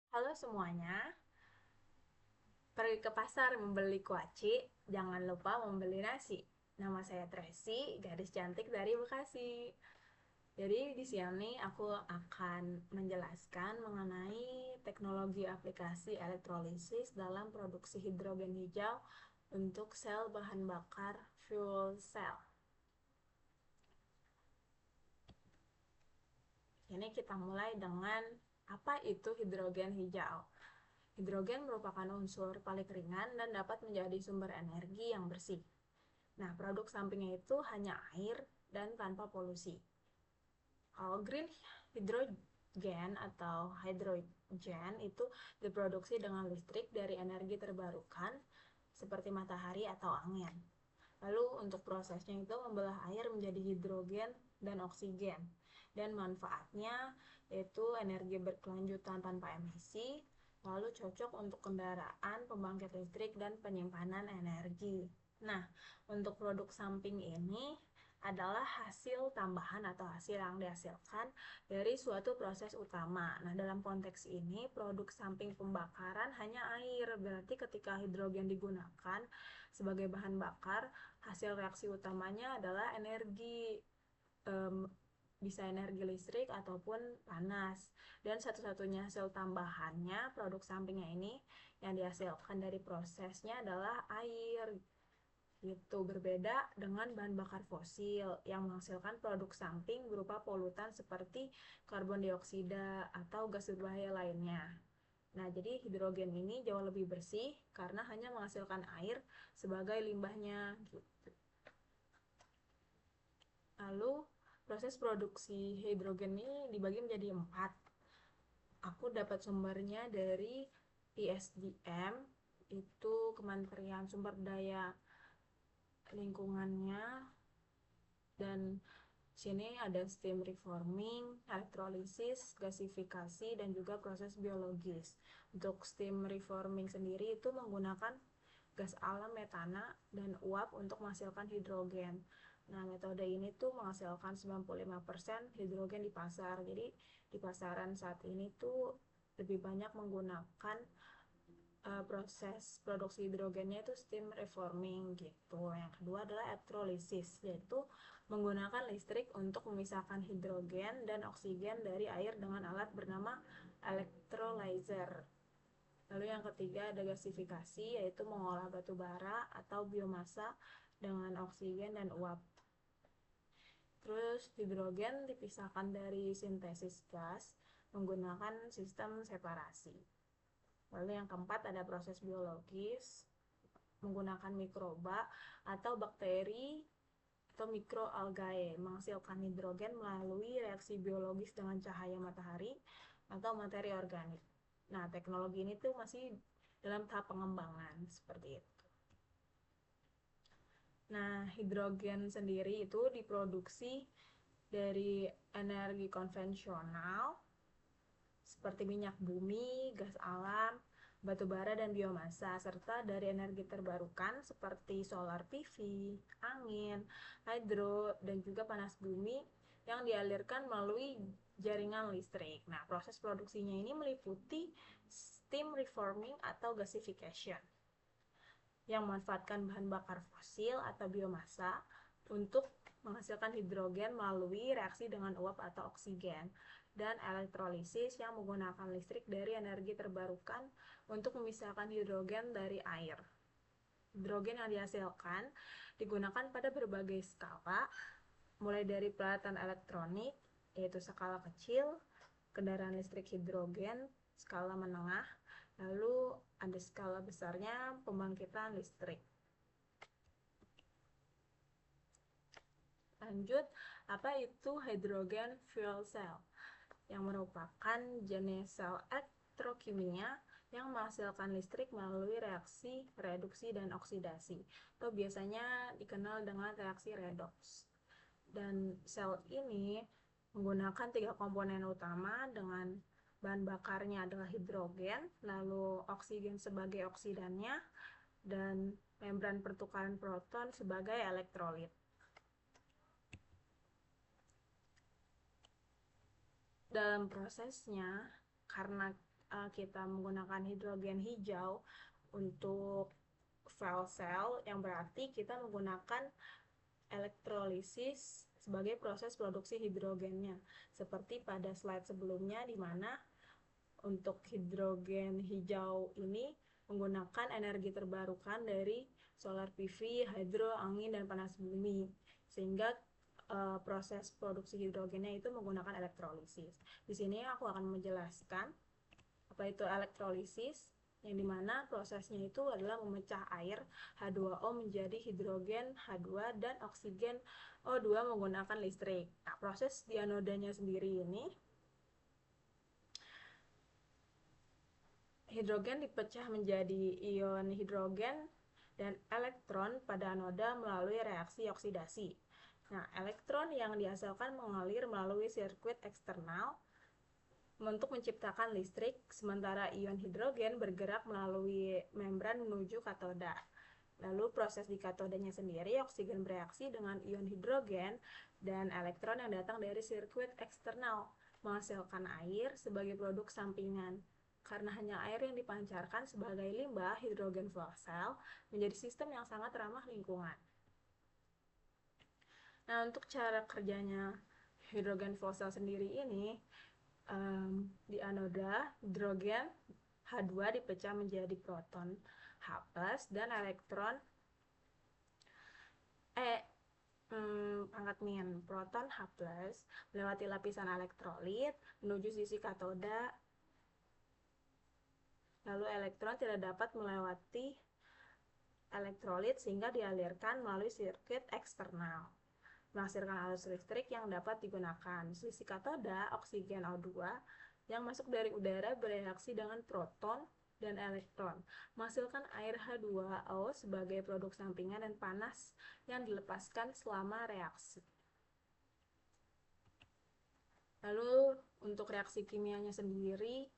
Halo semuanya, pergi ke pasar membeli kuaci, jangan lupa membeli nasi. Nama saya Tracy, gadis cantik dari Bekasi. Jadi di sini aku akan menjelaskan mengenai teknologi aplikasi elektrolisis dalam produksi hidrogen hijau untuk sel bahan bakar fuel cell. Ini kita mulai dengan apa itu hidrogen hijau. Hidrogen merupakan unsur paling ringan dan dapat menjadi sumber energi yang bersih. Nah, produk sampingnya itu hanya air dan tanpa polusi. Kalau green hydrogen atau hydrogen itu diproduksi dengan listrik dari energi terbarukan seperti matahari atau angin. Lalu untuk prosesnya itu membelah air menjadi hidrogen dan oksigen. Dan manfaatnya yaitu energi berkelanjutan tanpa emisi, lalu cocok untuk kendaraan, pembangkit listrik, dan penyimpanan energi. Nah, untuk produk samping ini adalah hasil tambahan atau hasil yang dihasilkan dari suatu proses utama. Nah, dalam konteks ini, produk samping pembakaran hanya air. Berarti ketika hidrogen digunakan sebagai bahan bakar, hasil reaksi utamanya adalah energi, bisa energi listrik ataupun panas. Dan satu-satunya hasil tambahannya produk sampingnya ini yang dihasilkan dari prosesnya adalah air. Itu berbeda dengan bahan bakar fosil yang menghasilkan produk samping berupa polutan seperti karbon dioksida atau gas berbahaya lainnya. Nah, jadi hidrogen ini jauh lebih bersih karena hanya menghasilkan air sebagai limbahnya gitu. Lalu proses produksi hidrogen ini dibagi menjadi 4. Aku dapat sumbernya dari ISDM, itu Kementerian Sumber Daya Lingkungannya, dan sini ada steam reforming, elektrolisis, gasifikasi, dan juga proses biologis. Untuk steam reforming sendiri itu menggunakan gas alam metana dan uap untuk menghasilkan hidrogen. Nah, metode ini tuh menghasilkan 95% hidrogen di pasar. Jadi, di pasaran saat ini tuh lebih banyak menggunakan proses produksi hidrogennya itu steam reforming gitu. Yang kedua adalah elektrolisis, yaitu menggunakan listrik untuk memisahkan hidrogen dan oksigen dari air dengan alat bernama electrolyzer. Lalu yang ketiga ada gasifikasi, yaitu mengolah batu bara atau biomasa dengan oksigen dan uap. Terus hidrogen dipisahkan dari sintesis gas menggunakan sistem separasi. Lalu yang keempat ada proses biologis menggunakan mikroba atau bakteri atau mikroalgae menghasilkan hidrogen melalui reaksi biologis dengan cahaya matahari atau materi organik. Nah, teknologi ini tuh masih dalam tahap pengembangan seperti itu. Nah, hidrogen sendiri itu diproduksi dari energi konvensional seperti minyak bumi, gas alam, batu bara dan biomasa, serta dari energi terbarukan seperti solar PV, angin, hidro, dan juga panas bumi yang dialirkan melalui jaringan listrik. Nah, proses produksinya ini meliputi steam reforming atau gasification yang memanfaatkan bahan bakar fosil atau biomasa untuk menghasilkan hidrogen melalui reaksi dengan uap atau oksigen, dan elektrolisis yang menggunakan listrik dari energi terbarukan untuk memisahkan hidrogen dari air. Hidrogen yang dihasilkan digunakan pada berbagai skala, mulai dari peralatan elektronik, yaitu skala kecil, kendaraan listrik hidrogen, skala menengah, lalu ada skala besarnya pembangkitan listrik. Lanjut, apa itu hydrogen fuel cell? Yang merupakan jenis sel elektrokimia yang menghasilkan listrik melalui reaksi reduksi dan oksidasi, atau biasanya dikenal dengan reaksi redox. Dan sel ini menggunakan 3 komponen utama dengan bahan bakarnya adalah hidrogen, lalu oksigen sebagai oksidannya, dan membran pertukaran proton sebagai elektrolit. Dalam prosesnya, karena kita menggunakan hidrogen hijau untuk fuel cell, yang berarti kita menggunakan elektrolisis sebagai proses produksi hidrogennya. Seperti pada slide sebelumnya, di mana untuk hidrogen hijau ini menggunakan energi terbarukan dari solar PV, hidro, angin, dan panas bumi. Sehingga proses produksi hidrogennya itu menggunakan elektrolisis. Di sini aku akan menjelaskan apa itu elektrolisis, yang dimana prosesnya itu adalah memecah air H2O menjadi hidrogen H2 dan oksigen O2 menggunakan listrik. Nah, proses di anodanya sendiri ini, hidrogen dipecah menjadi ion hidrogen dan elektron pada anoda melalui reaksi oksidasi. Nah, elektron yang dihasilkan mengalir melalui sirkuit eksternal untuk menciptakan listrik, sementara ion hidrogen bergerak melalui membran menuju katoda. Lalu proses di katodanya sendiri, oksigen bereaksi dengan ion hidrogen dan elektron yang datang dari sirkuit eksternal, menghasilkan air sebagai produk sampingan. Karena hanya air yang dipancarkan sebagai limbah, hidrogen fuel cell menjadi sistem yang sangat ramah lingkungan. Nah, untuk cara kerjanya hidrogen fuel cell sendiri ini, di anoda hidrogen H2 dipecah menjadi proton H+ dan elektron pangkat min proton H+ melewati lapisan elektrolit menuju sisi katoda. Lalu elektron tidak dapat melewati elektrolit sehingga dialirkan melalui sirkuit eksternal, menghasilkan arus listrik yang dapat digunakan. Sisi katoda, oksigen O2 yang masuk dari udara bereaksi dengan proton dan elektron, menghasilkan air H2O sebagai produk sampingan dan panas yang dilepaskan selama reaksi. Lalu untuk reaksi kimianya sendiri,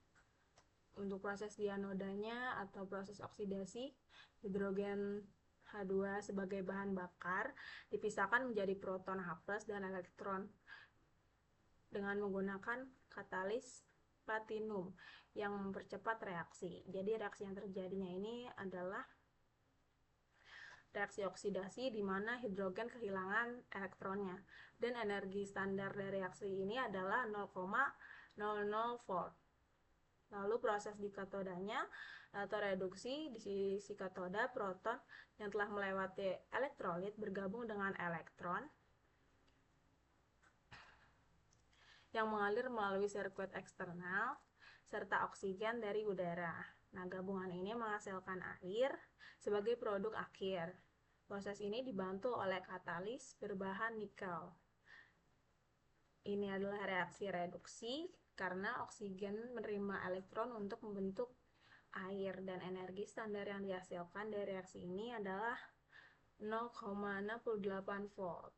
untuk proses di anodanya atau proses oksidasi, hidrogen H2 sebagai bahan bakar dipisahkan menjadi proton H+ dan elektron dengan menggunakan katalis platinum yang mempercepat reaksi. Jadi reaksi yang terjadinya ini adalah reaksi oksidasi di mana hidrogen kehilangan elektronnya, dan energi standar dari reaksi ini adalah 0,00 volt. Lalu proses di katodanya atau reduksi, di sisi katoda proton yang telah melewati elektrolit bergabung dengan elektron yang mengalir melalui sirkuit eksternal serta oksigen dari udara. Nah, gabungan ini menghasilkan air sebagai produk akhir. Proses ini dibantu oleh katalis berbahan nikel. Ini adalah reaksi reduksi karena oksigen menerima elektron untuk membentuk air, dan energi standar yang dihasilkan dari reaksi ini adalah 0,68 volt.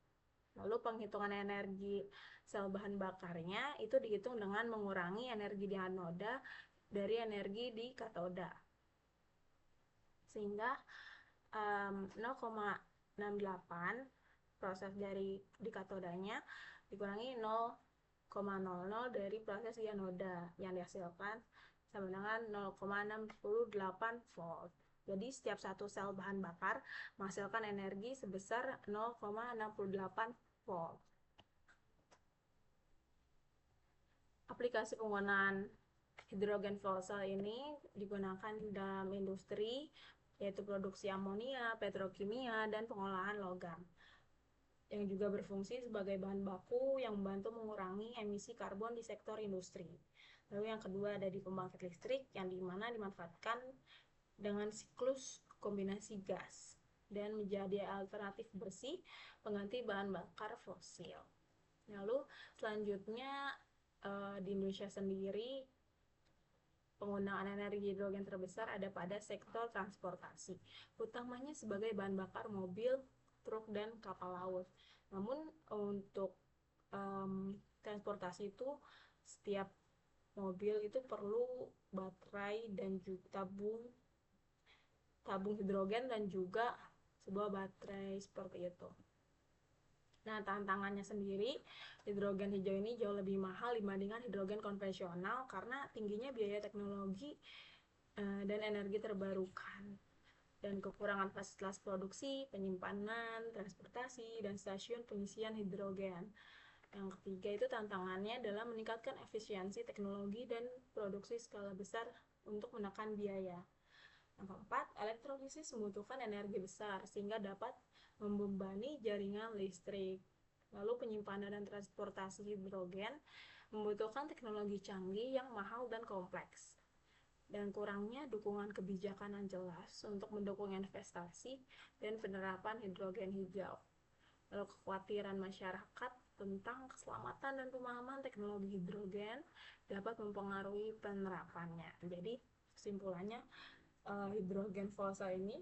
Lalu penghitungan energi sel bahan bakarnya itu dihitung dengan mengurangi energi di anoda dari energi di katoda. Sehingga 0,68 proses dari di katodanya dikurangi 0,00 dari proses di anoda yang dihasilkan sama dengan 0,68 volt. Jadi setiap satu sel bahan bakar menghasilkan energi sebesar 0,68 volt. Aplikasi penggunaan hidrogen fuel cell ini digunakan dalam industri, yaitu produksi amonia, petrokimia, dan pengolahan logam, yang juga berfungsi sebagai bahan baku yang membantu mengurangi emisi karbon di sektor industri. Lalu yang kedua ada di pembangkit listrik, yang dimana dimanfaatkan dengan siklus kombinasi gas dan menjadi alternatif bersih pengganti bahan bakar fosil. Lalu selanjutnya di Indonesia sendiri penggunaan energi hidrogen terbesar ada pada sektor transportasi, utamanya sebagai bahan bakar mobil, truk, dan kapal laut. Namun untuk transportasi itu setiap mobil itu perlu baterai dan juga tabung hidrogen dan juga sebuah baterai seperti itu. Nah, tantangannya sendiri, hidrogen hijau ini jauh lebih mahal dibandingkan hidrogen konvensional karena tingginya biaya teknologi dan energi terbarukan. Dan kekurangan fasilitas produksi, penyimpanan, transportasi, dan stasiun pengisian hidrogen. Yang ketiga itu tantangannya adalah meningkatkan efisiensi teknologi dan produksi skala besar untuk menekan biaya. Yang keempat, elektrolisis membutuhkan energi besar sehingga dapat membebani jaringan listrik. Lalu penyimpanan dan transportasi hidrogen membutuhkan teknologi canggih yang mahal dan kompleks. Dan kurangnya dukungan kebijakan yang jelas untuk mendukung investasi dan penerapan hidrogen hijau. Lalu kekhawatiran masyarakat tentang keselamatan dan pemahaman teknologi hidrogen dapat mempengaruhi penerapannya. Jadi kesimpulannya, hidrogen fuel cell ini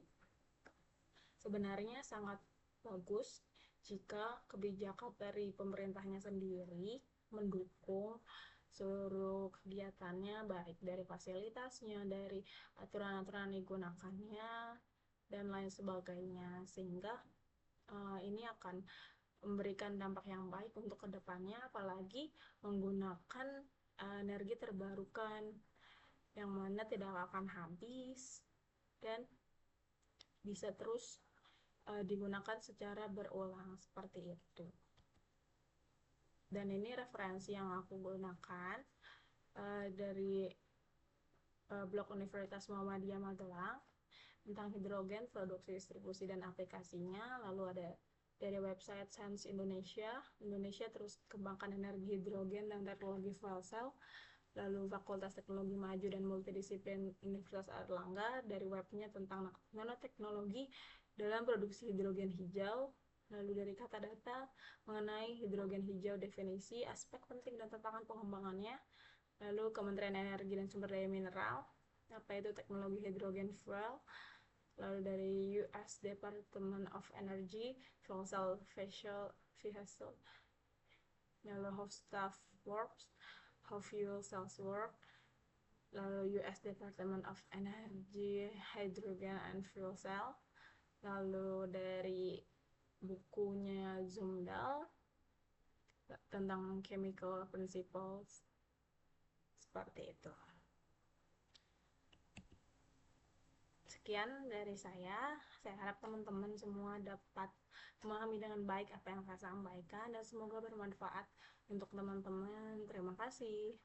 sebenarnya sangat bagus jika kebijakan dari pemerintahnya sendiri mendukung seluruh kegiatannya, baik dari fasilitasnya, dari aturan-aturan digunakannya, dan lain sebagainya, sehingga ini akan memberikan dampak yang baik untuk kedepannya, apalagi menggunakan energi terbarukan yang mana tidak akan habis dan bisa terus digunakan secara berulang seperti itu. Dan ini referensi yang aku gunakan dari blog Universitas Muhammadiyah Magelang tentang hidrogen, produksi, distribusi, dan aplikasinya. Lalu ada dari website Sains Indonesia, Indonesia terus kembangkan energi hidrogen dan teknologi fuel cell. Lalu Fakultas Teknologi Maju dan Multidisiplin Universitas Airlangga dari webnya tentang nanoteknologi dalam produksi hidrogen hijau. Lalu dari kata data mengenai hidrogen hijau, definisi, aspek penting dan tantangan pengembangannya. Lalu Kementerian Energi dan Sumber Daya Mineral, apa itu teknologi hidrogen fuel. Lalu dari US Department of Energy, fuel cell vessel. Lalu how stuff works, how fuel cells work. Lalu US Department of Energy, hydrogen and fuel cell. Lalu dari bukunya Zumdahl tentang chemical principles, seperti itu. Sekian dari saya harap teman-teman semua dapat memahami dengan baik apa yang saya sampaikan dan semoga bermanfaat untuk teman-teman. Terima kasih.